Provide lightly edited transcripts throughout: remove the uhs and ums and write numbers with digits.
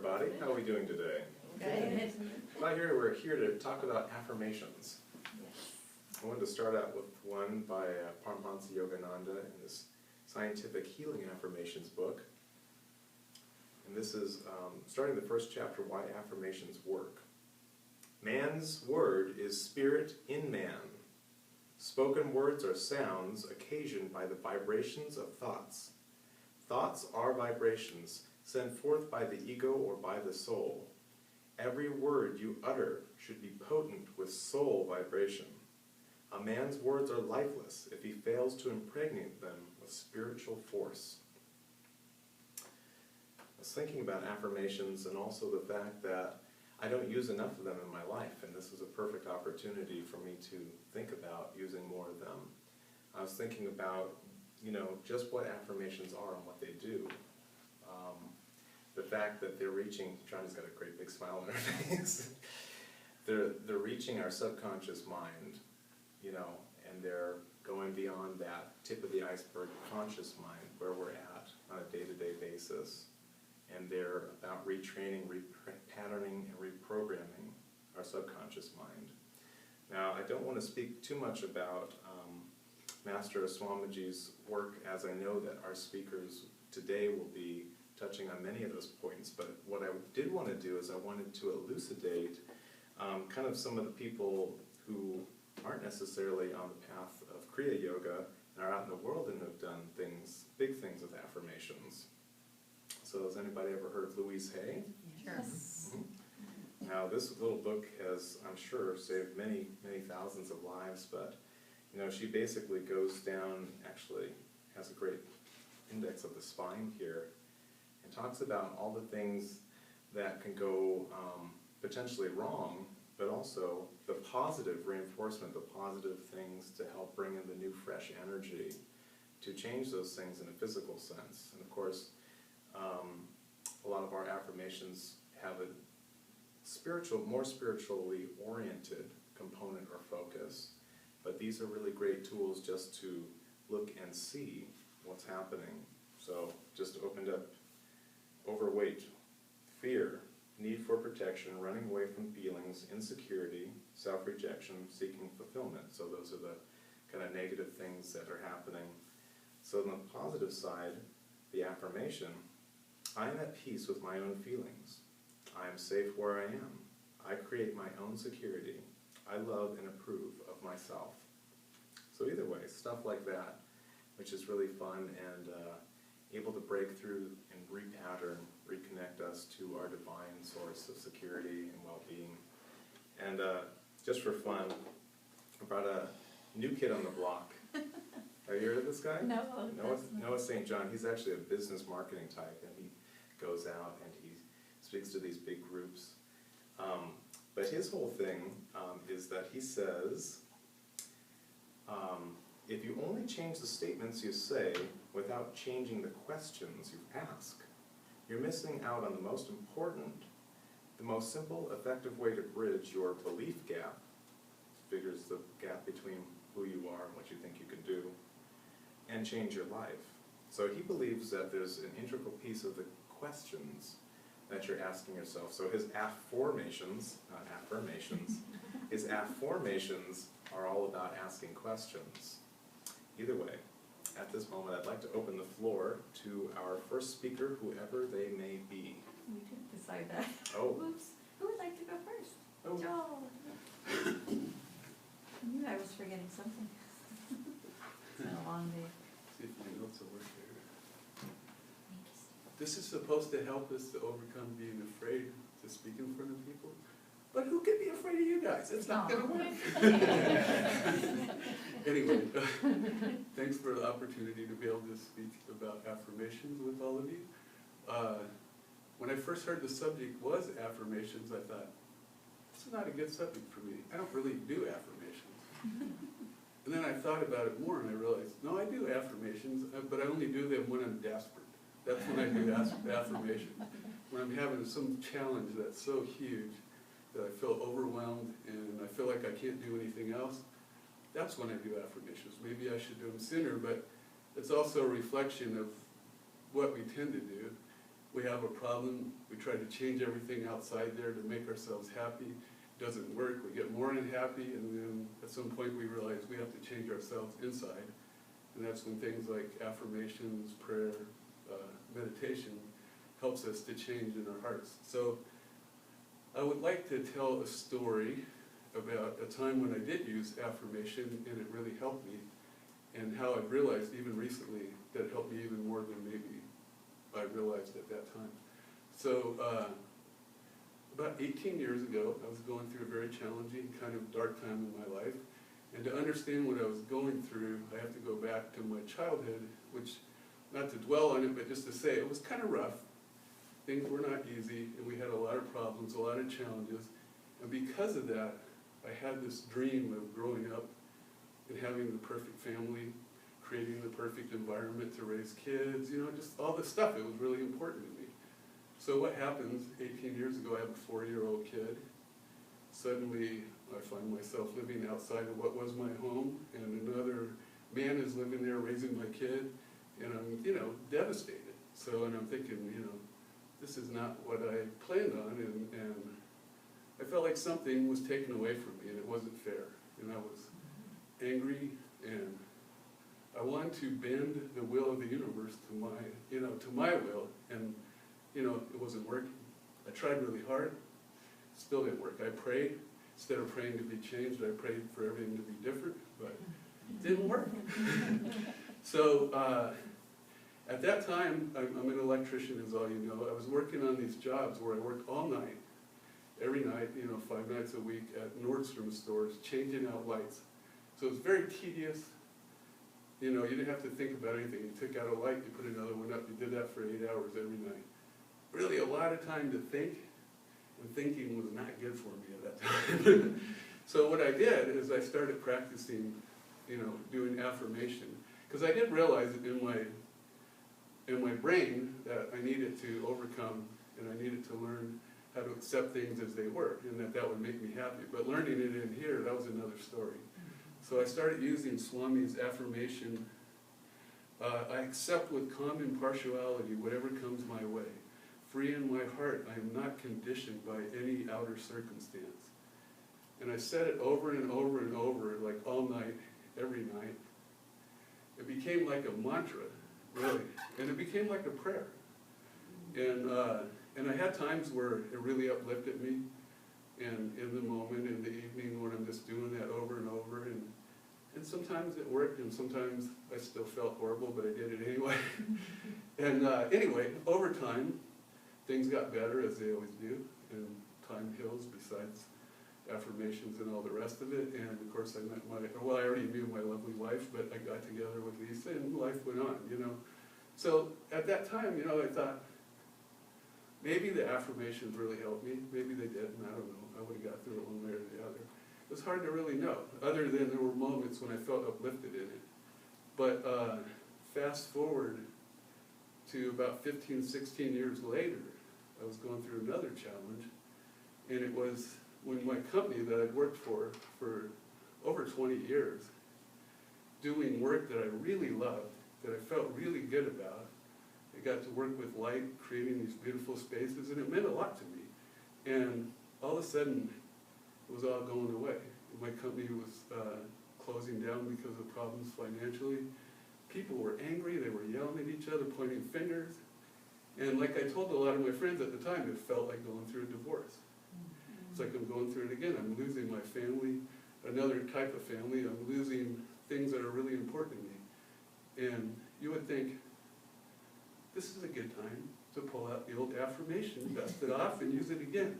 everybody. How are we doing today? Good. We're here to talk about affirmations. Yes. I wanted to start out with one by Paramahansa Yogananda in this Scientific Healing Affirmations book. And this is starting the first chapter, Why Affirmations Work. Man's word is spirit in man. Spoken words are sounds occasioned by the vibrations of thoughts. Thoughts are vibrations sent forth by the ego or by the soul. Every word you utter should be potent with soul vibration. A man's words are lifeless if he fails to impregnate them with spiritual force. I was thinking about affirmations and also the fact that I don't use enough of them in my life, and this is a perfect opportunity for me to think about using more of them. I was thinking about, just what affirmations are and what they do. The fact that they're reaching, Chandi's got a great big smile on her face, they're reaching our subconscious mind, and they're going beyond that tip of the iceberg conscious mind where we're at on a day-to-day basis. And they're about retraining, repatterning, and reprogramming our subconscious mind. Now, I don't want to speak too much about Master Swamiji's work, as I know that our speakers today will be touching on many of those points, but what I did want to do is I wanted to elucidate kind of some of the people who aren't necessarily on the path of Kriya Yoga and are out in the world and have done big things with affirmations. So has anybody ever heard of Louise Hay? Sure. Yes. Now this little book has, I'm sure, saved many, many thousands of lives, but she basically goes down, actually has a great index of the spine here, and talks about all the things that can go potentially wrong, but also the positive reinforcement, the positive things to help bring in the new fresh energy to change those things in a physical sense. And of course, a lot of our affirmations have a more spiritually oriented component or focus, but these are really great tools just to look and see what's happening. So just opened up overweight, fear, need for protection, running away from feelings, insecurity, self-rejection, seeking fulfillment. So those are the kind of negative things that are happening. So on the positive side, the affirmation, I am at peace with my own feelings. I am safe where I am. I create my own security. I love and approve of myself. So either way, stuff like that, which is really fun and able to break through and repattern, reconnect us to our divine source of security and well-being. And just for fun, I brought a new kid on the block. Have you heard of this guy? No. Noah St. John. He's actually a business marketing type, and he goes out and he speaks to these big groups. But his whole thing is that he says, if you only change the statements you say without changing the questions you ask, you're missing out on the most important, the most simple, effective way to bridge your belief gap, figures the gap between who you are and what you think you can do, and change your life. So he believes that there's an integral piece of the questions that you're asking yourself. So his affirmations, not affirmations, his affirmations are all about asking questions. Either way, at this moment I'd like to open the floor to our first speaker, whoever they may be. We did decide that. Oh. Oops. Who would like to go first? Oh. Joel. I knew I was forgetting something. It's been a long day. See if my notes will work here. This is supposed to help us to overcome being afraid to speak in front of people. But who can be afraid of you guys? It's not going to work. Anyway, thanks for the opportunity to be able to speak about affirmations with all of you. When I first heard the subject was affirmations, I thought, this is not a good subject for me. I don't really do affirmations. And then I thought about it more and I realized, no, I do affirmations, but I only do them when I'm desperate. That's when I do affirmations. When I'm having some challenge that's so huge that I feel overwhelmed and I feel like I can't do anything else, that's when I do affirmations. Maybe I should do them sooner, but it's also a reflection of what we tend to do. we have a problem, we try to change everything outside there to make ourselves happy. It doesn't work, we get more unhappy, and then at some point we realize we have to change ourselves inside. And that's when things like affirmations, prayer, meditation helps us to change in our hearts. So I would like to tell a story about a time when I did use affirmation and it really helped me, and how I realized even recently that it helped me even more than maybe I realized at that time. So about 18 years ago, I was going through a very challenging, kind of dark time in my life. And to understand what I was going through, I have to go back to my childhood, which, not to dwell on it, but just to say it was kind of rough. Things were not easy, and we had a lot of problems, a lot of challenges. And because of that, I had this dream of growing up and having the perfect family, creating the perfect environment to raise kids, you know, just all this stuff. It was really important to me. So what happens, 18 years ago, I have a 4-year-old kid. Suddenly, I find myself living outside of what was my home, and another man is living there raising my kid, and I'm, you know, devastated. So, and I'm thinking, you know, this is not what I planned on, and I felt like something was taken away from me, and it wasn't fair. And I was angry, and I wanted to bend the will of the universe to my, you know, to my will, and, you know, it wasn't working. I tried really hard, still didn't work. I prayed. Instead of praying to be changed, I prayed for everything to be different, but it didn't work. So at that time, I'm an electrician, as all you know. I was working on these jobs where I worked all night, every night, you know, 5 nights a week at Nordstrom stores, changing out lights. So it was very tedious. You know, you didn't have to think about anything. You took out a light, you put another one up. You did that for 8 hours every night. Really a lot of time to think, and thinking was not good for me at that time. So what I did is I started practicing, you know, doing affirmation. Because I did realize in my brain that I needed to overcome, and I needed to learn how to accept things as they were, and that would make me happy. But learning it in here, that was another story. So I started using Swami's affirmation. I accept with calm impartiality whatever comes my way. Free in my heart, I am not conditioned by any outer circumstance. And I said it over and over and over, like all night, every night. It became like a mantra, really, and it became like a prayer. And I had times where it really uplifted me, and in the moment, in the evening, when I'm just doing that over and over, and sometimes it worked, and sometimes I still felt horrible, but I did it anyway. And anyway, over time, things got better, as they always do, and time heals, besides affirmations and all the rest of it. And of course I met I already knew my lovely wife, but I got together with Lisa, and life went on, you know. So at that time, you know, I thought, maybe the affirmations really helped me, maybe they didn't, I don't know. I would have got through it one way or the other. It was hard to really know, other than there were moments when I felt uplifted in it. But fast forward to about 15, 16 years later, I was going through another challenge, and it was when my company that I'd worked for over 20 years, doing work that I really loved, that I felt really good about. I got to work with light, creating these beautiful spaces, and it meant a lot to me. And all of a sudden, it was all going away. My company was closing down because of problems financially. People were angry, they were yelling at each other, pointing fingers. And like I told a lot of my friends at the time, it felt like going through a divorce. It's like I'm going through it again. I'm losing my family, another type of family. I'm losing things that are really important to me. And you would think, this is a good time to pull out the old affirmation, dust it off, and use it again.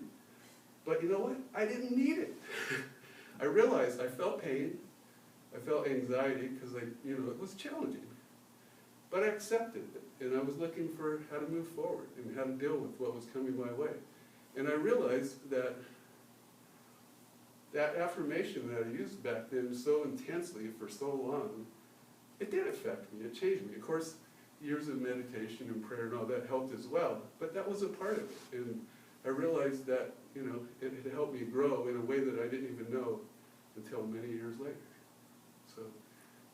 But you know what? I didn't need it. I realized I felt pain, I felt anxiety, because it was challenging. But I accepted it, and I was looking for how to move forward and how to deal with what was coming my way. And I realized that that affirmation that I used back then so intensely for so long, it did affect me, it changed me. Of course, years of meditation and prayer and all that helped as well, but that was a part of it. And I realized that, it had helped me grow in a way that I didn't even know until many years later. So,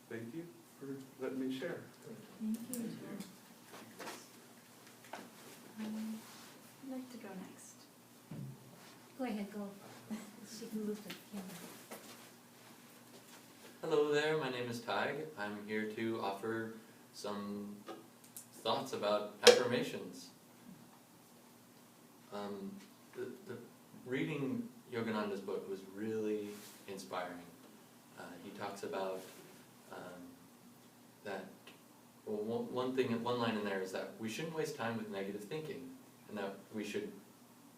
thank you for letting me share. Thank you. I'd like to go next. Go ahead, go. She can move the camera. Hello there, my name is Tadhg. I'm here to offer some thoughts about affirmations. The reading Yogananda's book was really inspiring. He talks about that, well, one line in there is that we shouldn't waste time with negative thinking, and that we should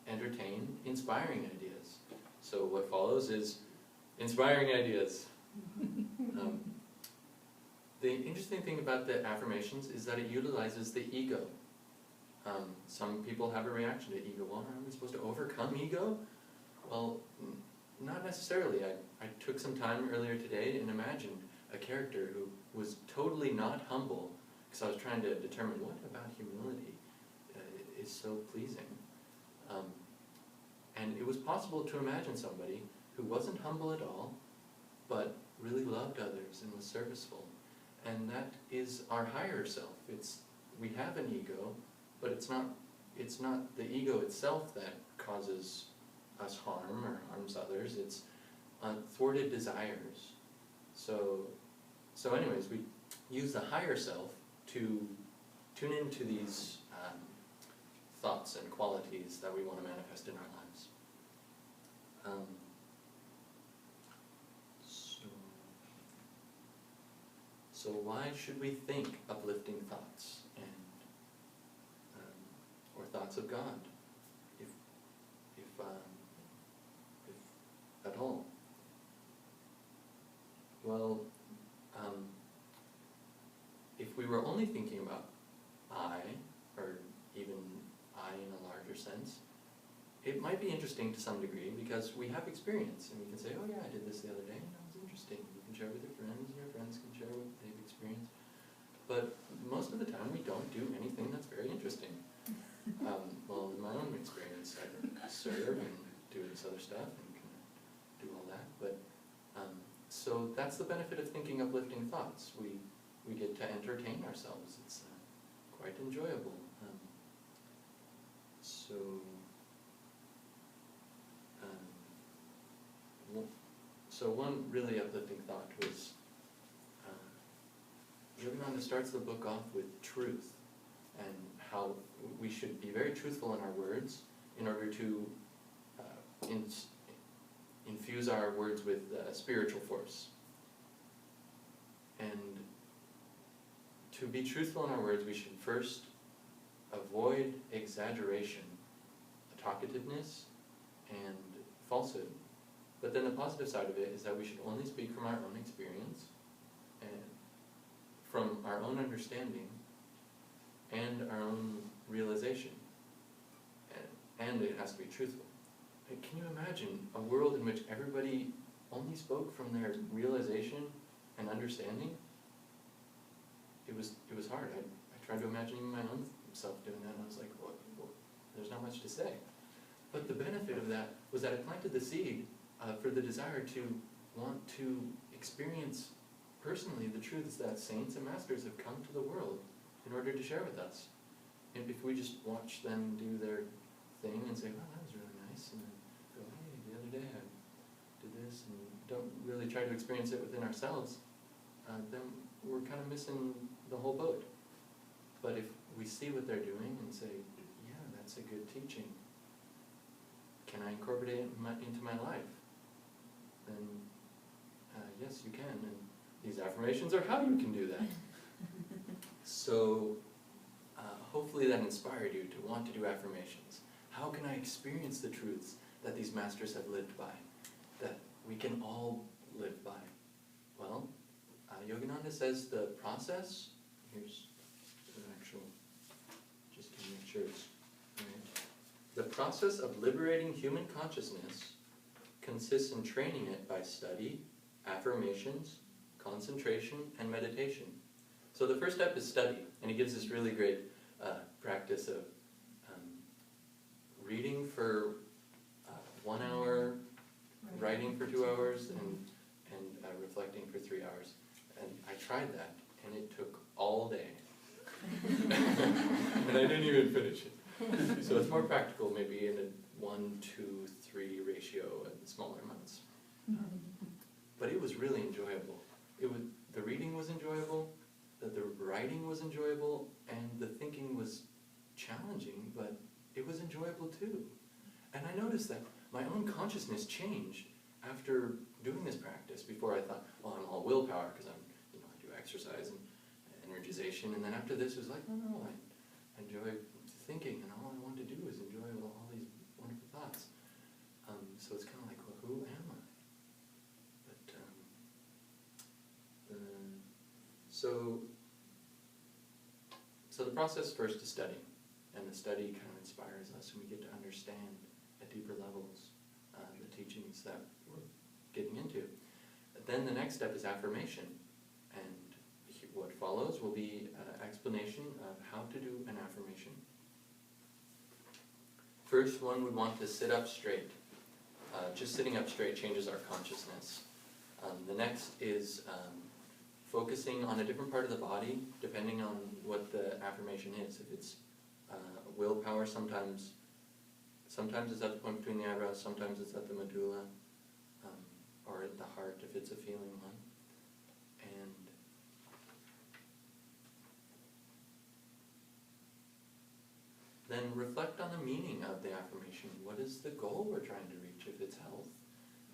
entertain inspiring ideas. So what follows is inspiring ideas. The interesting thing about the affirmations is that it utilizes the ego. Some people have a reaction to ego. Well, are we supposed to overcome ego? Well, not necessarily. I took some time earlier today and imagined a character who was totally not humble, because I was trying to determine what about humility is so pleasing. And it was possible to imagine somebody who wasn't humble at all, but really loved others and was serviceful. And that is our higher self. We have an ego, but it's not the ego itself that causes us harm or harms others. It's thwarted desires. So anyways, we use the higher self to tune into these thoughts and qualities that we want to manifest in our lives. So why should we think uplifting thoughts and or thoughts of God, if at all? Well, if we were only thinking about I, or even I in a larger sense, it might be interesting to some degree because we have experience and we can say, oh yeah, I did this the other day and that was interesting. You can share with your friends and your friends can share what they've experienced. But most of the time we don't do anything that's very interesting. Well, in my own experience, I serve and do this other stuff and can do all that. But so that's the benefit of thinking uplifting thoughts. We get to entertain ourselves. It's quite enjoyable. So one really uplifting thought was, Yogananda starts the book off with truth, and how we should be very truthful in our words in order to infuse our words with spiritual force. And to be truthful in our words, we should first avoid exaggeration, talkativeness, and falsehood. But then the positive side of it is that we should only speak from our own experience and from our own understanding and our own realization. And it has to be truthful. Can you imagine a world in which everybody only spoke from their realization and understanding? It was hard. I tried to imagine my own self doing that, and I was like, well, there's not much to say. But the benefit of that was that it planted the seed for the desire to want to experience personally the truths that saints and masters have come to the world in order to share with us. And if we just watch them do their thing and say, wow, that was really nice, and then go, hey, the other day I did this, and don't really try to experience it within ourselves, then we're kind of missing the whole boat. But if we see what they're doing and say, yeah, that's a good teaching, can I incorporate it into my life? Then yes, you can. And these affirmations are how you can do that. So hopefully that inspired you to want to do affirmations. How can I experience the truths that these masters have lived by, that we can all live by? Well, Yogananda says the process, here's an actual, just to make sure it's right. The process of liberating human consciousness consists in training it by study, affirmations, concentration, and meditation. So the first step is study, and he gives this really great practice of reading for 1 hour, writing for 2 hours, and reflecting for 3 hours. And I tried that, and it took all day. And I didn't even finish it. So it's more practical, maybe in a 1-to-3 ratio in smaller amounts. But it was really enjoyable. The reading was enjoyable, the writing was enjoyable, and the thinking was challenging, but it was enjoyable too. And I noticed that my own consciousness changed after doing this practice. Before I thought, well, I'm all willpower because I do exercise and energization, and then after this it was like, no, I enjoy thinking, and all I want to do is enjoy all these wonderful thoughts. So it's kind of like, well, who am I? But so the process first is study, and the study kind of inspires us, and we get to understand at deeper levels the teachings that we're getting into. Then the next step is affirmation, and what follows will be an explanation of how to do an affirmation. First, one would want to sit up straight. Just sitting up straight changes our consciousness. The next is focusing on a different part of the body, depending on what the affirmation is. If it's willpower, sometimes it's at the point between the eyebrows, sometimes it's at the medulla, or at the heart if it's a feeling one. And then reflect on the meaning of the affirmation. What is the goal we're trying to reach? If it's health,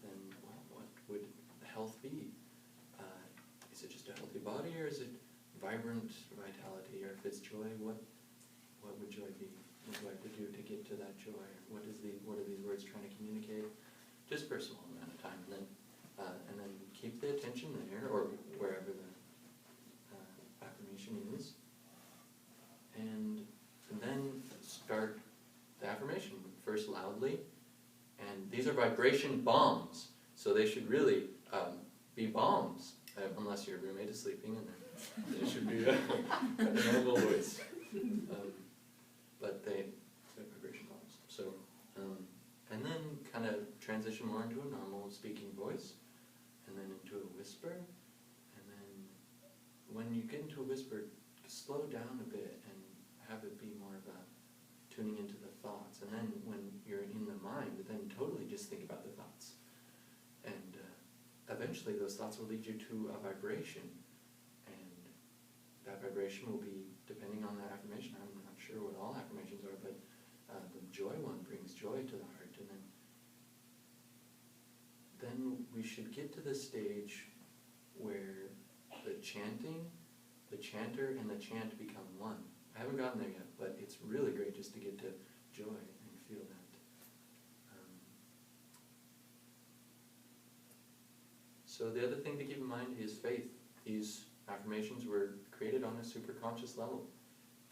then what would health be? Is it just a healthy body, or is it vibrant vitality? Or if it's joy, what would joy be? What do I have to do to get to that joy? What are these words trying to communicate? Just for a small amount of time, and then keep the attention there, or wherever the affirmation is, and then start the affirmation, first loudly, and these are vibration bombs, so they should really be bombs, unless your roommate is sleeping, and then they should be a normal voice, but they're vibration bombs. So, and then kind of transition more into a normal speaking voice, and then into a whisper, and then when you get into a whisper, slow down a bit and have it be more of a tuning into the thoughts, and then when you're in the mind, then totally just think about the thoughts, and eventually those thoughts will lead you to a vibration, and that vibration will be depending on the affirmation. I'm not sure what all affirmations are, but the joy one brings joy to the heart, and then we should get to the stage where the chanting, the chanter, and the chant become one. I haven't gotten there yet, but it's really great just to get to joy and feel that. So the other thing to keep in mind is faith. These affirmations were created on a superconscious level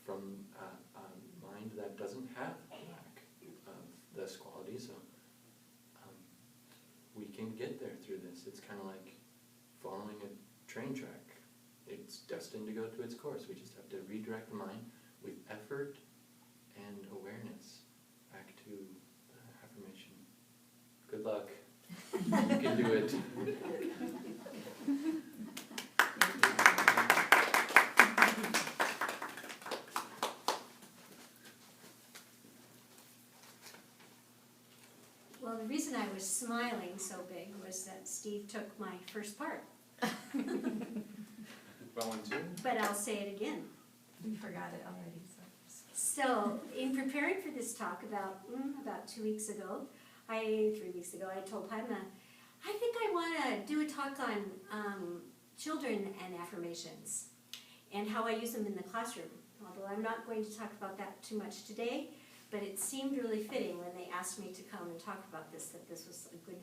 from a mind that doesn't have lack of this quality, so we can get there through this. It's kind of like following a train track. It's destined to go to its course. We just have to redirect the mind with effort and awareness back to the affirmation. Good luck. You can do it. Well, the reason I was smiling so big was that Steve took my first part. Volunteer? But I'll say it again. We forgot it already, so. So, in preparing for this talk about 3 weeks ago, I told Paima, I think I want to do a talk on children and affirmations and how I use them in the classroom. Although I'm not going to talk about that too much today, but it seemed really fitting when they asked me to come and talk about this, that this was a good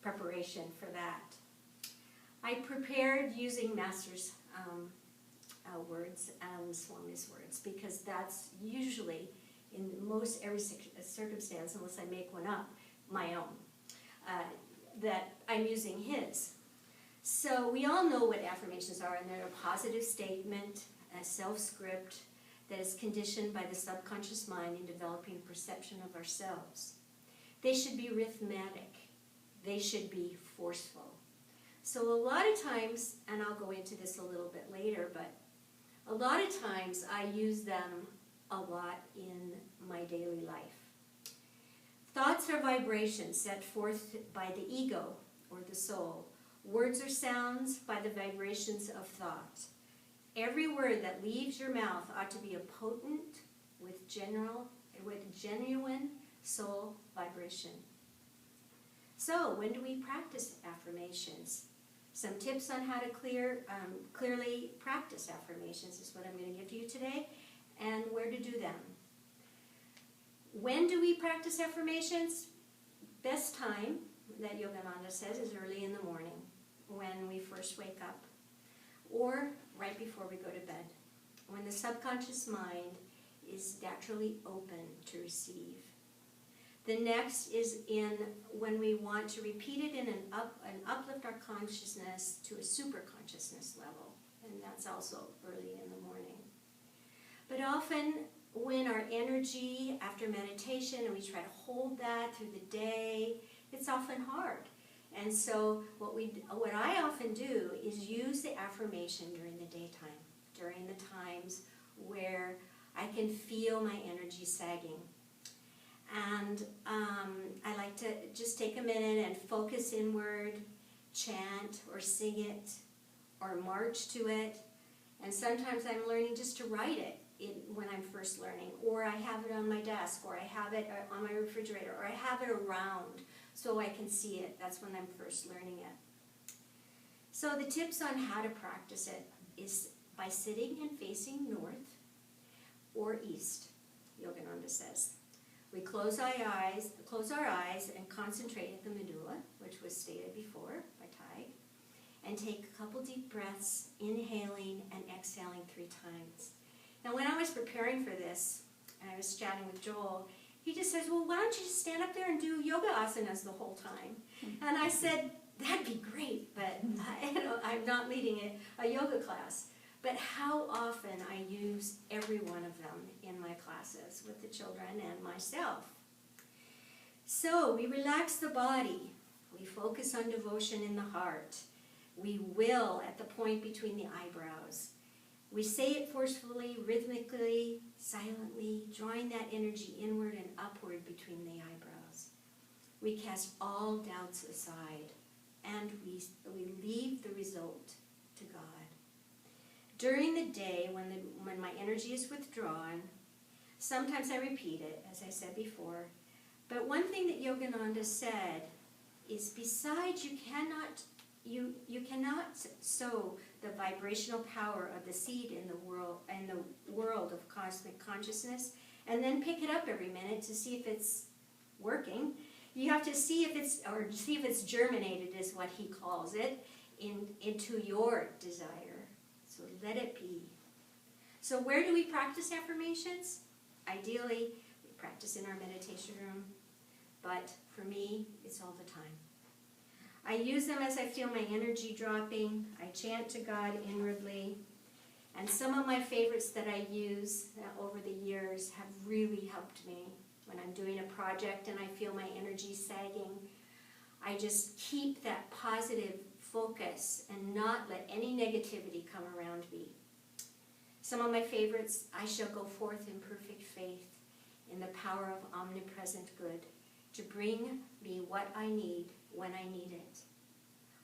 preparation for that. I prepared using Master's words and Swami's words, because that's usually, in most every circumstance, unless I make one up, my own, that I'm using his. So we all know what affirmations are, and they're a positive statement, a self-script that is conditioned by the subconscious mind in developing a perception of ourselves. They should be rhythmic. They should be forceful. So a lot of times, and I'll go into this a little bit later, but a lot of times I use them a lot in my daily life. Thoughts are vibrations set forth by the ego or the soul. Words are sounds by the vibrations of thought. Every word that leaves your mouth ought to be a potent with genuine soul vibration. So, when do we practice affirmations? Some tips on how to clearly practice affirmations is what I'm going to give to you today, and where to do them. When do we practice affirmations? Best time, that Yogananda says, is early in the morning, when we first wake up, or right before we go to bed, when the subconscious mind is naturally open to receive. The next is when we want to repeat it and uplift our consciousness to a super consciousness level, and that's also early in the morning. But often when our energy after meditation, and we try to hold that through the day, it's often hard. And so what I often do is use the affirmation during the daytime, during the times where I can feel my energy sagging. And I like to just take a minute and focus inward, chant or sing it, or march to it. And sometimes I'm learning just to write it when I'm first learning, or I have it on my desk, or I have it on my refrigerator, or I have it around so I can see it. That's when I'm first learning it. So the tips on how to practice it is by sitting and facing north or east, Yogananda says. We close our eyes and concentrate at the medulla, which was stated before by Tadhg, and take a couple deep breaths, inhaling and exhaling 3 times. Now, when I was preparing for this, and I was chatting with Joel, he just says, well, why don't you just stand up there and do yoga asanas the whole time? And I said, that'd be great, but I'm not leading a yoga class. But how often I use every one of them in my classes with the children and myself. So we relax the body. We focus on devotion in the heart. We will at the point between the eyebrows. We say it forcefully, rhythmically, silently, drawing that energy inward and upward between the eyebrows. We cast all doubts aside, and we leave the result to God. During the day, when my energy is withdrawn, sometimes I repeat it, as I said before. But one thing that Yogananda said is, besides, you cannot sow the vibrational power of the seed in the world of cosmic consciousness and then pick it up every minute to see if it's working. You have to see if it's germinated, is what he calls it, into your desire. So let it be. So where do we practice affirmations? Ideally, we practice in our meditation room, but for me, it's all the time. I use them as I feel my energy dropping. I chant to God inwardly. And some of my favorites that I use over the years have really helped me. When I'm doing a project and I feel my energy sagging, I just keep that positive focus and not let any negativity come around me. Some of my favorites: I shall go forth in perfect faith in the power of omnipresent good to bring me what I need when I need it.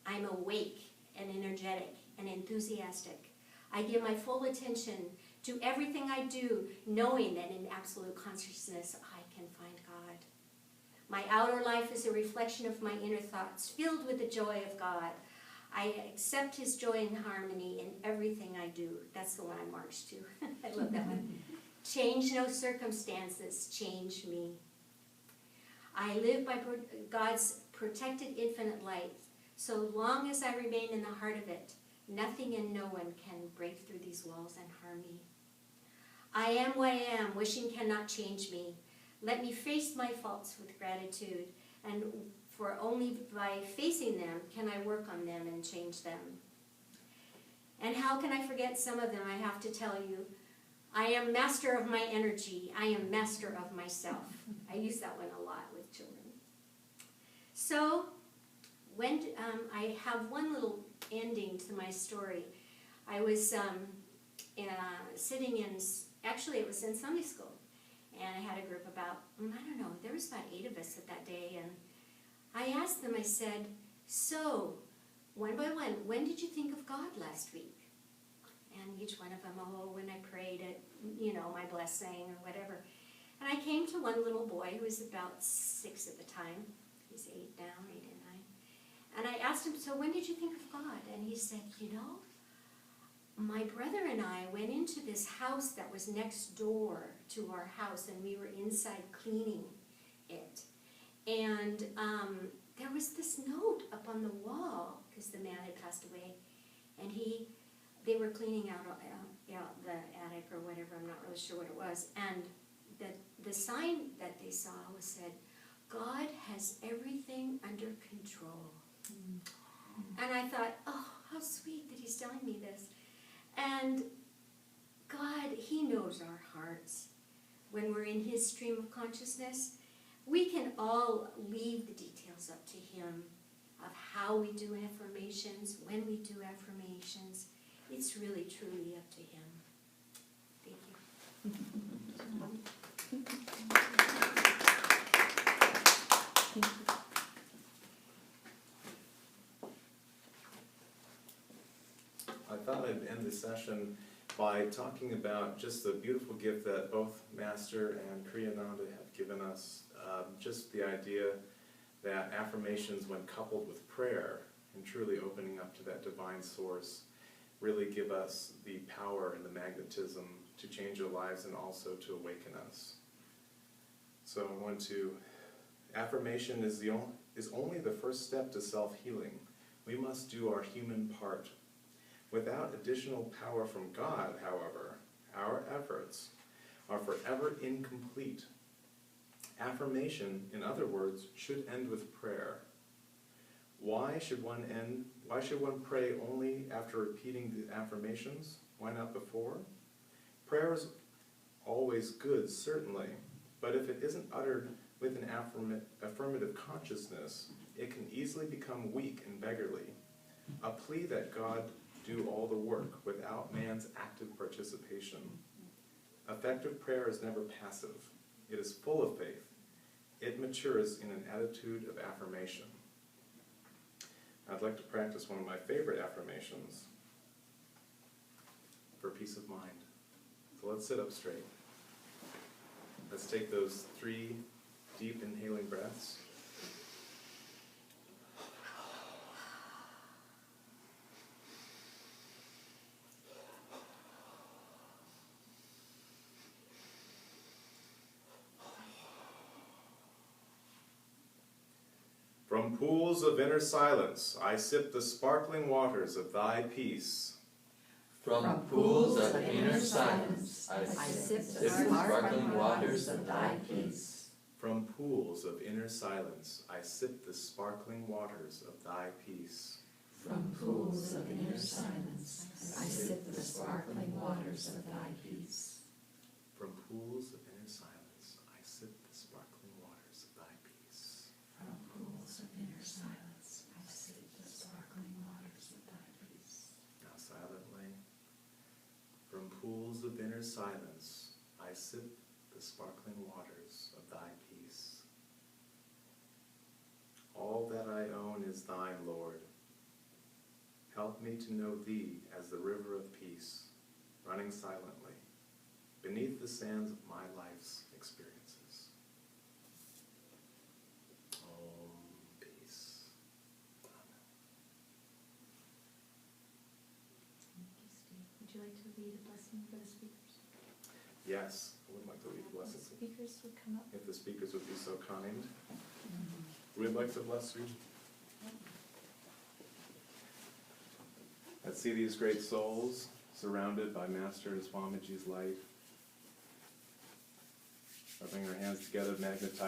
I'm awake and energetic and enthusiastic. I give my full attention to everything I do, knowing that in absolute consciousness I can find God. My outer life is a reflection of my inner thoughts, filled with the joy of God. I accept His joy and harmony in everything I do. That's the one I march to. I love that one. Change no circumstances, change me. I live by God's protected infinite light. So long as I remain in the heart of it, nothing and no one can break through these walls and harm me. I am what I am, wishing cannot change me. Let me face my faults with gratitude, and for only by facing them can I work on them and change them. And how can I forget some of them? I have to tell you, I am master of my energy. I am master of myself. I use that one a lot with children. So, when I have one little ending to my story. I was sitting actually it was in Sunday school. And I had a group about, I don't know, there was about 8 of us at that day. And I asked them, I said, so, one by one, when did you think of God last week? And each one of them, oh, when I prayed it, my blessing or whatever. And I came to one little boy who was about 6 at the time. He's 8 now, 8 and 9. And I asked him, so when did you think of God? And he said, my brother and I went into this house that was next door to our house, and we were inside cleaning it. And there was this note up on the wall, because the man had passed away, and they were cleaning out the attic or whatever, I'm not really sure what it was, and the sign that they saw said, God has everything under control. And I thought, oh, how sweet that he's telling me this. And God, he knows our hearts. When we're in his stream of consciousness, we can all leave the details up to him of how we do affirmations, when we do affirmations. It's really, truly up to him. Thank you. Thank you. I thought I'd end the session by talking about just the beautiful gift that both Master and Ananda have given us. Just the idea that affirmations, when coupled with prayer and truly opening up to that divine source, really give us the power and the magnetism to change our lives and also to awaken us. So I want to, affirmation is only the first step to self-healing. We must do our human part. Without additional power from God, however, our efforts are forever incomplete. Affirmation, in other words, should end with prayer. Why should one pray only after repeating the affirmations? Why not before? Prayer is always good, certainly, but if it isn't uttered with an affirmative consciousness, it can easily become weak and beggarly. A plea that God do all the work without man's active participation. Effective prayer is never passive. It is full of faith. It matures in an attitude of affirmation. I'd like to practice one of my favorite affirmations for peace of mind. So let's sit up straight. Let's take those 3 deep inhaling breaths. From pools of inner silence, I sip the sparkling waters of thy peace. From pools of inner silence, I sip the sparkling waters of thy peace. From pools of inner silence, I sip the sparkling waters of thy peace. From pools of inner silence, I sip the sparkling waters of thy peace. From pools of inner silence, I sip the sparkling waters of thy peace. From pools of inner silence, I sip the sparkling waters of thy peace. Now silently. From pools of inner silence, I sip the sparkling waters of thy peace. All that I own is thine, Lord. Help me to know thee as the river of peace, running silently, beneath the sands of my life's experiences. Peace. Amen. Thank you, Steve. Would you like to lead a blessing for the speakers? Yes, I would like to lead The blessings. speakers would come up. If the speakers would be so kind. We'd like to bless you. Let's see these great souls surrounded by Master and Swamiji's light. Rubbing our hands together, magnetizing